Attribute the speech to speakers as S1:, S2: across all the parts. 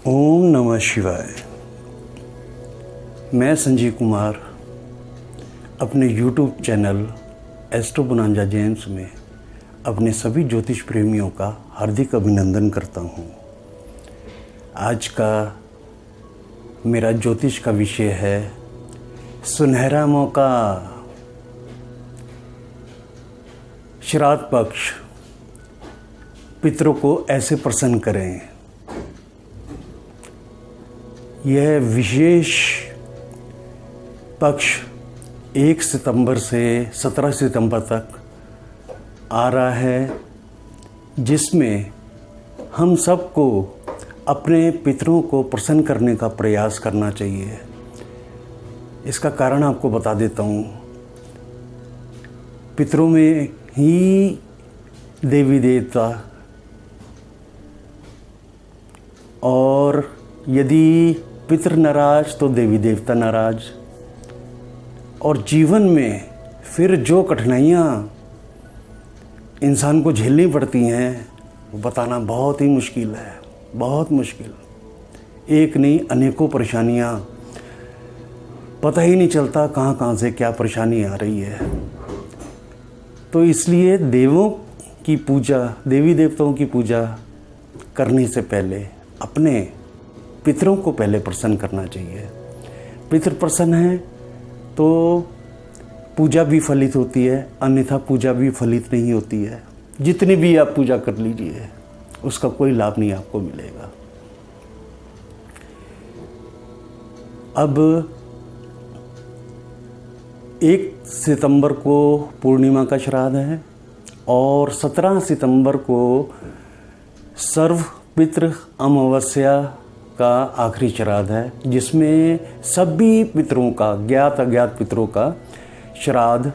S1: ओम नमः शिवाय। मैं संजीव कुमार अपने YouTube channel astro bonanza James में अपने सभी ज्योतिष प्रेमियों का हार्दिक अभिनंदन करता हूँ। आज का मेरा ज्योतिष का विषय है सुनहरा मौका। श्राद्ध पक्ष, पितरों को ऐसे प्रसन्न करें। यह विशेष पक्ष 1 सितंबर से 17 सितंबर तक आ रहा है, जिसमें हम सबको अपने पितरों को प्रसन्न करने का प्रयास करना चाहिए। इसका कारण आपको बता देता हूँ। पितरों में ही देवी देवता, और यदि पितर नाराज तो देवी देवता नाराज। और जीवन में फिर जो कठिनाइयाँ इंसान को झेलनी पड़ती हैं वो बताना बहुत ही मुश्किल है, बहुत मुश्किल। एक नहीं, अनेकों परेशानियाँ, पता ही नहीं चलता कहाँ कहाँ से क्या परेशानी आ रही है। तो इसलिए देवों की पूजा, देवी देवताओं की पूजा करने से पहले अपने पितरों को पहले प्रसन्न करना चाहिए। पितर प्रसन्न हैं तो पूजा भी फलित होती है, अन्यथा पूजा भी फलित नहीं होती है। जितनी भी आप पूजा कर लीजिए उसका कोई लाभ नहीं आपको मिलेगा। अब 1 सितंबर को पूर्णिमा का श्राद्ध है और 17 सितंबर को सर्व पितृ अमावस्या का आखिरी श्राद्ध है, जिसमें सभी पितरों का, ज्ञात अज्ञात पितरों का श्राद्ध,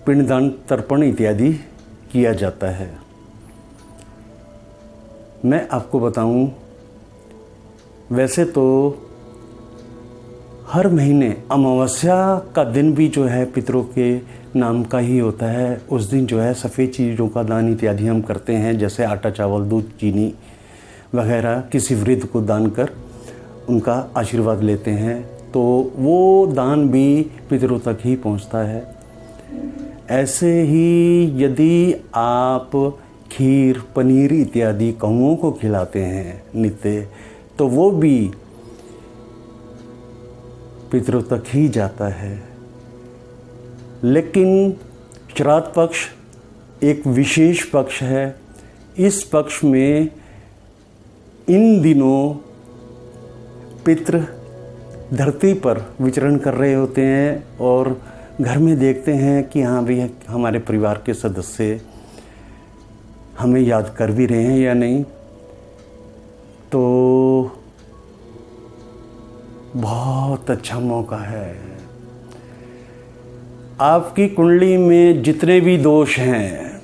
S1: पिंडदान, तर्पण इत्यादि किया जाता है। मैं आपको बताऊं, वैसे तो हर महीने अमावस्या का दिन भी जो है पितरों के नाम का ही होता है। उस दिन जो है सफ़ेद चीज़ों का दान इत्यादि हम करते हैं, जैसे आटा, चावल, दूध, चीनी वगैरह किसी वृद्ध को दान कर उनका आशीर्वाद लेते हैं। तो वो दान भी पितरों तक ही पहुंचता है। ऐसे ही यदि आप खीर, पनीर इत्यादि कौओं को खिलाते हैं नित्य, तो वो भी पितरों तक ही जाता है। लेकिन श्राद्ध पक्ष एक विशेष पक्ष है। इस पक्ष में इन दिनों पितृ धरती पर विचरण कर रहे होते हैं और घर में देखते हैं कि हाँ भी हमारे परिवार के सदस्य हमें याद कर भी रहे हैं या नहीं। तो बहुत अच्छा मौका है। आपकी कुंडली में जितने भी दोष हैं,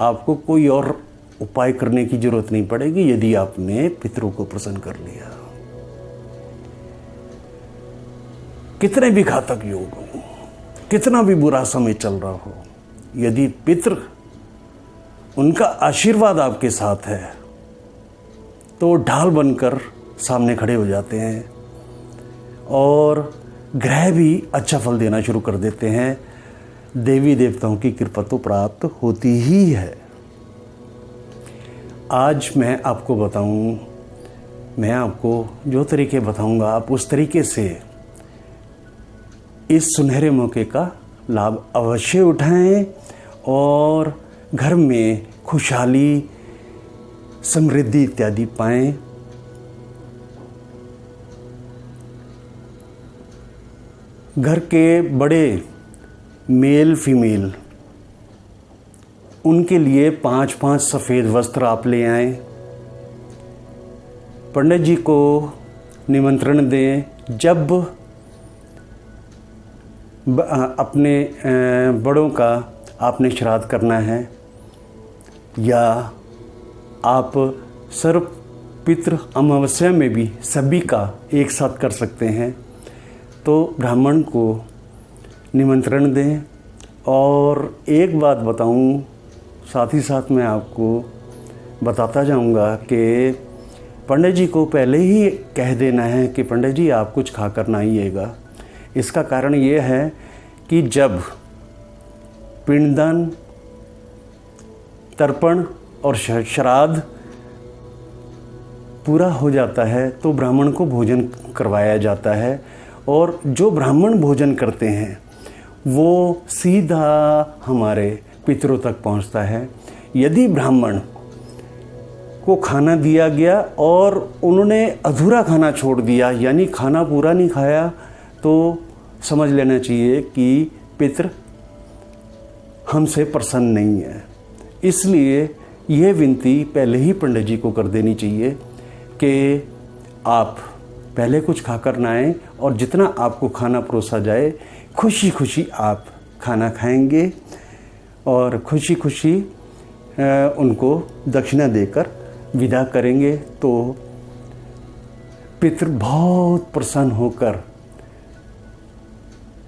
S1: आपको कोई और उपाय करने की जरूरत नहीं पड़ेगी यदि आपने पितरों को प्रसन्न कर लिया। कितने भी घातक योग हो, कितना भी बुरा समय चल रहा हो, यदि पितर, उनका आशीर्वाद आपके साथ है तो ढाल बनकर सामने खड़े हो जाते हैं और ग्रह भी अच्छा फल देना शुरू कर देते हैं। देवी देवताओं की कृपा तो प्राप्त होती ही है। आज मैं आपको बताऊं, मैं आपको जो तरीके बताऊंगा, आप उस तरीके से इस सुनहरे मौके का लाभ अवश्य उठाएं और घर में खुशहाली, समृद्धि इत्यादि पाएं। घर के बड़े मेल फीमेल, उनके लिए 5-5 सफ़ेद वस्त्र आप ले आएं। पंडित जी को निमंत्रण दें। जब अपने बड़ों का आपने श्राद्ध करना है या आप सर्व पितृ अमावस्या में भी सभी का एक साथ कर सकते हैं, तो ब्राह्मण को निमंत्रण दें। और एक बात बताऊं, साथ ही साथ मैं आपको बताता जाऊंगा कि पंडित जी को पहले ही कह देना है कि पंडित जी आप कुछ खाकर ना आइएगा। इसका कारण ये है कि जब पिंडदान, तर्पण और श्राद्ध पूरा हो जाता है तो ब्राह्मण को भोजन करवाया जाता है, और जो ब्राह्मण भोजन करते हैं वो सीधा हमारे पितरों तक पहुंचता है। यदि ब्राह्मण को खाना दिया गया और उन्होंने अधूरा खाना छोड़ दिया, यानी खाना पूरा नहीं खाया, तो समझ लेना चाहिए कि पितर हमसे प्रसन्न नहीं है। इसलिए यह विनती पहले ही पंडित जी को कर देनी चाहिए कि आप पहले कुछ खाकर ना आएँ, और जितना आपको खाना परोसा जाए खुशी खुशी आप खाना खाएंगे और खुशी खुशी उनको दक्षिणा देकर विदा करेंगे, तो पितर बहुत प्रसन्न होकर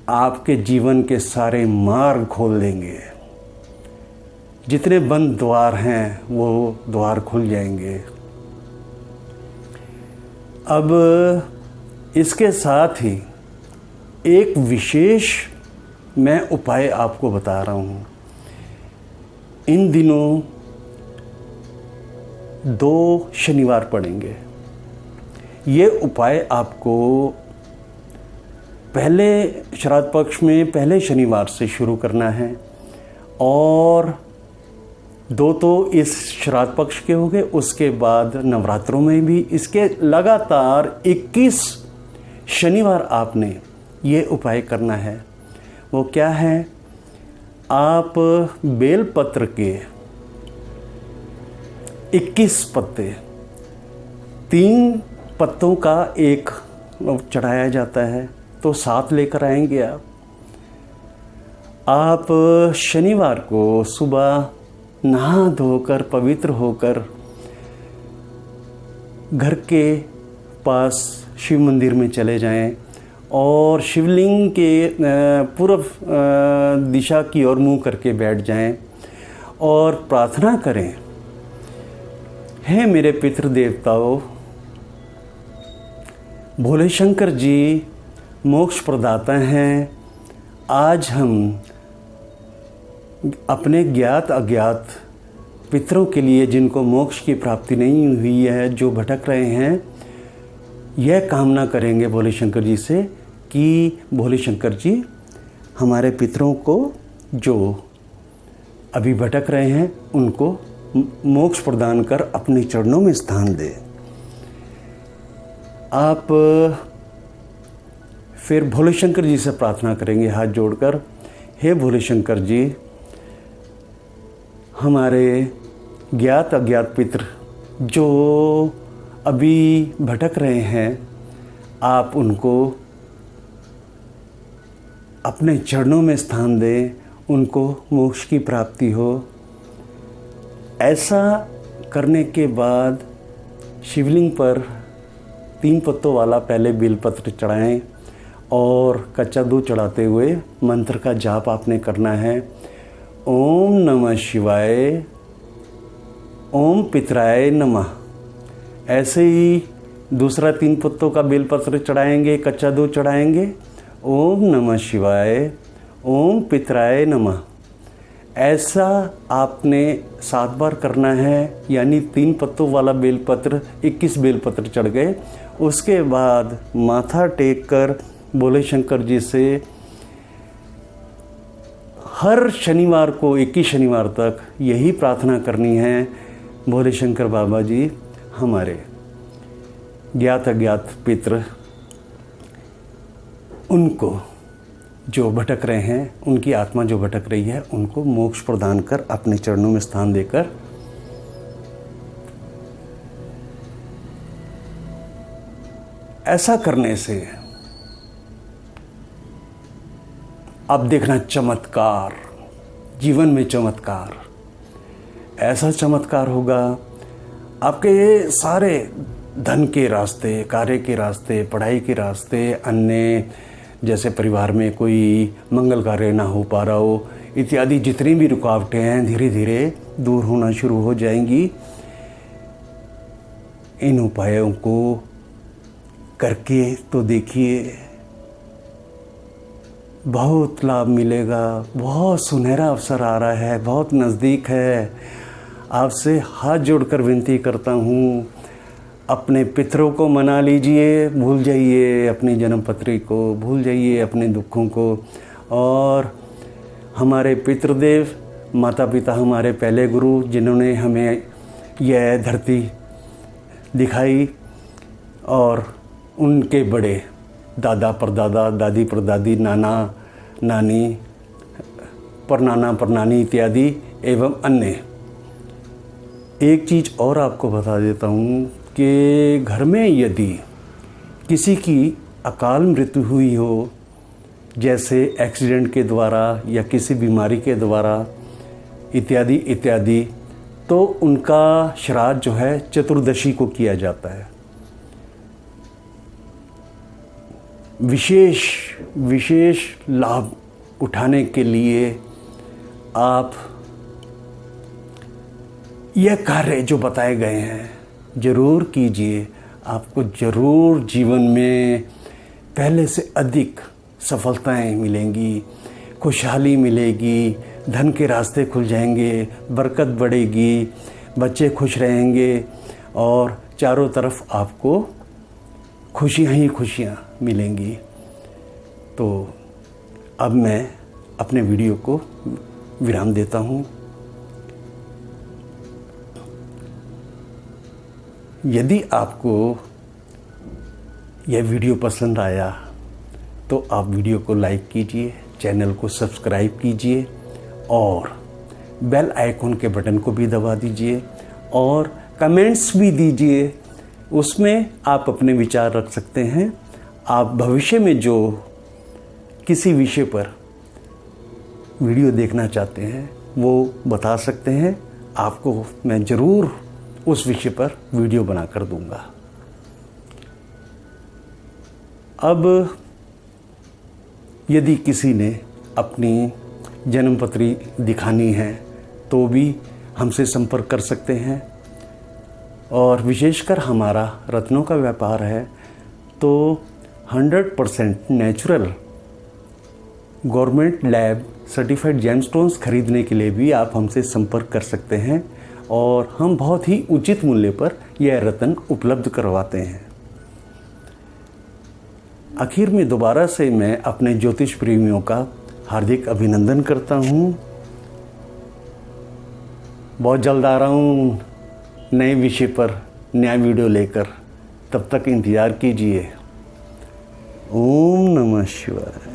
S1: आपके जीवन के सारे मार्ग खोल देंगे। जितने बंद द्वार हैं वो द्वार खुल जाएंगे। अब इसके साथ ही एक विशेष मैं उपाय आपको बता रहा हूँ। इन दिनों 2 शनिवार पड़ेंगे। ये उपाय आपको पहले श्राद्ध पक्ष में पहले शनिवार से शुरू करना है, और 2 तो इस श्राद्ध पक्ष के हो गए, उसके बाद नवरात्रों में भी इसके लगातार 21 शनिवार आपने ये उपाय करना है। वो क्या है? आप बेलपत्र के 21 पत्ते, 3 पत्तों का एक चढ़ाया जाता है, तो 7 लेकर आएंगे आप शनिवार को सुबह नहा धोकर पवित्र होकर घर के पास शिव मंदिर में चले जाएं और शिवलिंग के पूर्व दिशा की ओर मुंह करके बैठ जाएं और प्रार्थना करें, हे मेरे पितृ देवताओं, भोले शंकर जी मोक्ष प्रदाता हैं। आज हम अपने ज्ञात अज्ञात पितरों के लिए, जिनको मोक्ष की प्राप्ति नहीं हुई है, जो भटक रहे हैं, यह कामना करेंगे भोले शंकर जी से कि भोले शंकर जी हमारे पितरों को जो अभी भटक रहे हैं उनको मोक्ष प्रदान कर अपने चरणों में स्थान दे। आप फिर भोले शंकर जी से प्रार्थना करेंगे हाथ जोड़कर, हे भोले शंकर जी, हमारे ज्ञात अज्ञात पितर जो अभी भटक रहे हैं, आप उनको अपने चरणों में स्थान दें, उनको मोक्ष की प्राप्ति हो। ऐसा करने के बाद शिवलिंग पर 3 पत्तों वाला पहले बेलपत्र चढ़ाएं और कच्चा दूध चढ़ाते हुए मंत्र का जाप आपने करना है। ओम नमः शिवाय, ओम पितराय नमः। ऐसे ही दूसरा 3 पत्तों का बेलपत्र चढ़ाएंगे, कच्चा दूध चढ़ाएंगे, ओम नमः शिवाय, ओम पितराय नमः। ऐसा आपने 7 बार करना है, यानी 3 पत्तों वाला बेलपत्र 21 बेलपत्र चढ़ गए। उसके बाद माथा टेक कर भोले शंकर जी से हर शनिवार को 21 शनिवार तक यही प्रार्थना करनी है, भोले शंकर बाबा जी हमारे ज्ञात अज्ञात पितर, उनको जो भटक रहे हैं, उनकी आत्मा जो भटक रही है, उनको मोक्ष प्रदान कर अपने चरणों में स्थान देकर ऐसा करने से आप देखना चमत्कार, जीवन में चमत्कार, ऐसा चमत्कार होगा। आपके ये सारे धन के रास्ते, कार्य के रास्ते, पढ़ाई के रास्ते, अन्य जैसे परिवार में कोई मंगल कार्य ना हो पा रहा हो, इत्यादि जितनी भी रुकावटें हैं धीरे धीरे दूर होना शुरू हो जाएंगी। इन उपायों को करके तो देखिए, बहुत लाभ मिलेगा। बहुत सुनहरा अवसर आ रहा है, बहुत नज़दीक है। आपसे हाथ जोड़कर विनती करता हूँ, अपने पितरों को मना लीजिए, भूल जाइए अपनी जन्मपत्री को, भूल जाइए अपने दुखों को। और हमारे पितृदेव, माता पिता, हमारे पहले गुरु, जिन्होंने हमें यह धरती दिखाई, और उनके बड़े दादा परदादा, दादी परदादी, नाना नानी, परनाना परनानी इत्यादि एवं अन्य। एक चीज़ और आपको बता देता हूँ कि घर में यदि किसी की अकाल मृत्यु हुई हो, जैसे एक्सीडेंट के द्वारा या किसी बीमारी के द्वारा इत्यादि इत्यादि, तो उनका श्राद्ध जो है चतुर्दशी को किया जाता है। विशेष लाभ उठाने के लिए आप यह कार्य जो बताए गए हैं ज़रूर कीजिए। आपको ज़रूर जीवन में पहले से अधिक सफलताएं मिलेंगी, खुशहाली मिलेगी, धन के रास्ते खुल जाएंगे, बरकत बढ़ेगी, बच्चे खुश रहेंगे और चारों तरफ आपको खुशियाँ ही खुशियाँ मिलेंगी। तो अब मैं अपने वीडियो को विराम देता हूँ। यदि आपको यह वीडियो पसंद आया तो आप वीडियो को लाइक कीजिए, चैनल को सब्सक्राइब कीजिए और बेल आइकन के बटन को भी दबा दीजिए और कमेंट्स भी दीजिए। उसमें आप अपने विचार रख सकते हैं। आप भविष्य में जो किसी विषय पर वीडियो देखना चाहते हैं वो बता सकते हैं। आपको मैं ज़रूर उस विषय पर वीडियो बना कर दूंगा। अब यदि किसी ने अपनी जन्मपत्री दिखानी है तो भी हमसे संपर्क कर सकते हैं। और विशेषकर हमारा रत्नों का व्यापार है तो 100% natural government lab certified gemstones खरीदने के लिए भी आप हमसे संपर्क कर सकते हैं और हम बहुत ही उचित मूल्य पर यह रत्न उपलब्ध करवाते हैं। आखिर में दोबारा से मैं अपने ज्योतिष प्रेमियों का हार्दिक अभिनंदन करता हूँ। बहुत जल्द आ रहा हूँ नए विषय पर नया वीडियो लेकर। तब तक इंतज़ार कीजिए। ओम नमः शिवाय।